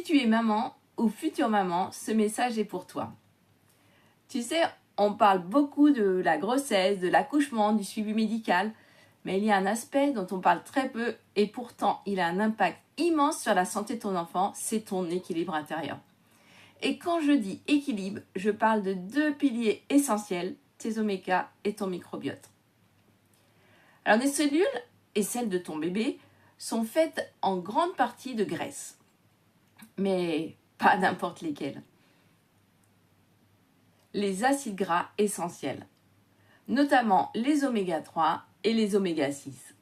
tu es maman ou future maman, ce message est pour toi. Tu sais, on parle beaucoup de la grossesse, de l'accouchement, du suivi médical, mais il y a un aspect dont on parle très peu et pourtant il a un impact immense sur la santé de ton enfant, c'est ton équilibre intérieur. Et quand je dis équilibre, je parle de 2 piliers essentiels, tes oméga et ton microbiote. Alors les cellules et celles de ton bébé sont faites en grande partie de graisse, mais pas n'importe lesquelles. Les acides gras essentiels, notamment les oméga 3 et les oméga 6.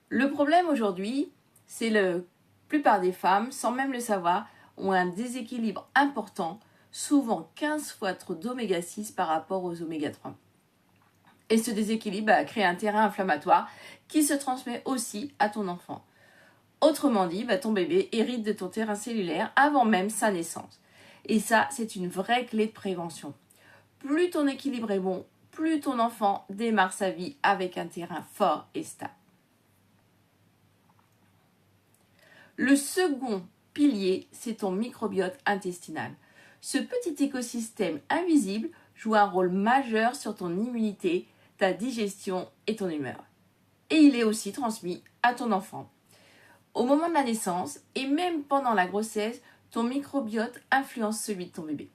Le problème aujourd'hui, c'est que la plupart des femmes, sans même le savoir, ont un déséquilibre important, souvent 15 fois trop d'oméga 6 par rapport aux oméga 3. Et ce déséquilibre crée un terrain inflammatoire qui se transmet aussi à ton enfant. Autrement dit, ton bébé hérite de ton terrain cellulaire avant même sa naissance. Et ça, c'est une vraie clé de prévention. Plus ton équilibre est bon, plus ton enfant démarre sa vie avec un terrain fort et stable. Le second pilier, c'est ton microbiote intestinal. Ce petit écosystème invisible joue un rôle majeur sur ton immunité, ta digestion et ton humeur. Et il est aussi transmis à ton enfant. Au moment de la naissance et même pendant la grossesse, ton microbiote influence celui de ton bébé.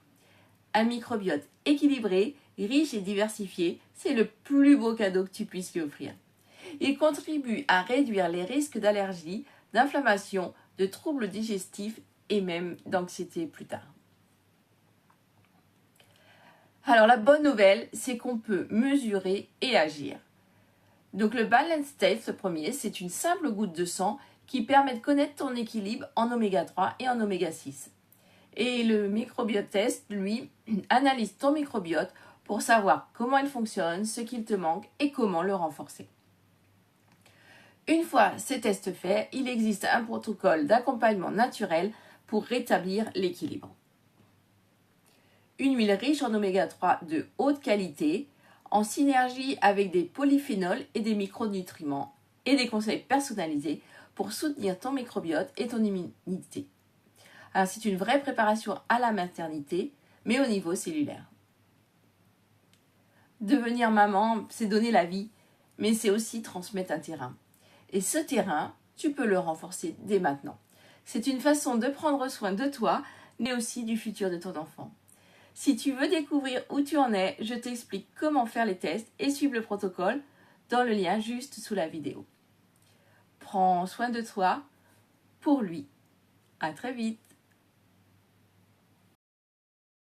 Un microbiote équilibré, riche et diversifié, c'est le plus beau cadeau que tu puisses lui offrir. Il contribue à réduire les risques d'allergie, d'inflammation, de troubles digestifs et même d'anxiété plus tard. Alors la bonne nouvelle, c'est qu'on peut mesurer et agir. Donc le Balance Test, ce premier, c'est une simple goutte de sang qui permet de connaître ton équilibre en oméga 3 et en oméga 6. Et le microbiote test, lui, analyse ton microbiote pour savoir comment il fonctionne, ce qu'il te manque et comment le renforcer. Une fois ces tests faits, il existe un protocole d'accompagnement naturel pour rétablir l'équilibre. Une huile riche en oméga 3 de haute qualité, en synergie avec des polyphénols et des micronutriments et des conseils personnalisés pour soutenir ton microbiote et ton immunité. Alors c'est une vraie préparation à la maternité, mais au niveau cellulaire. Devenir maman, c'est donner la vie, mais c'est aussi transmettre un terrain. Et ce terrain, tu peux le renforcer dès maintenant. C'est une façon de prendre soin de toi, mais aussi du futur de ton enfant. Si tu veux découvrir où tu en es, je t'explique comment faire les tests et suivre le protocole dans le lien juste sous la vidéo. Prends soin de toi pour lui. À très vite.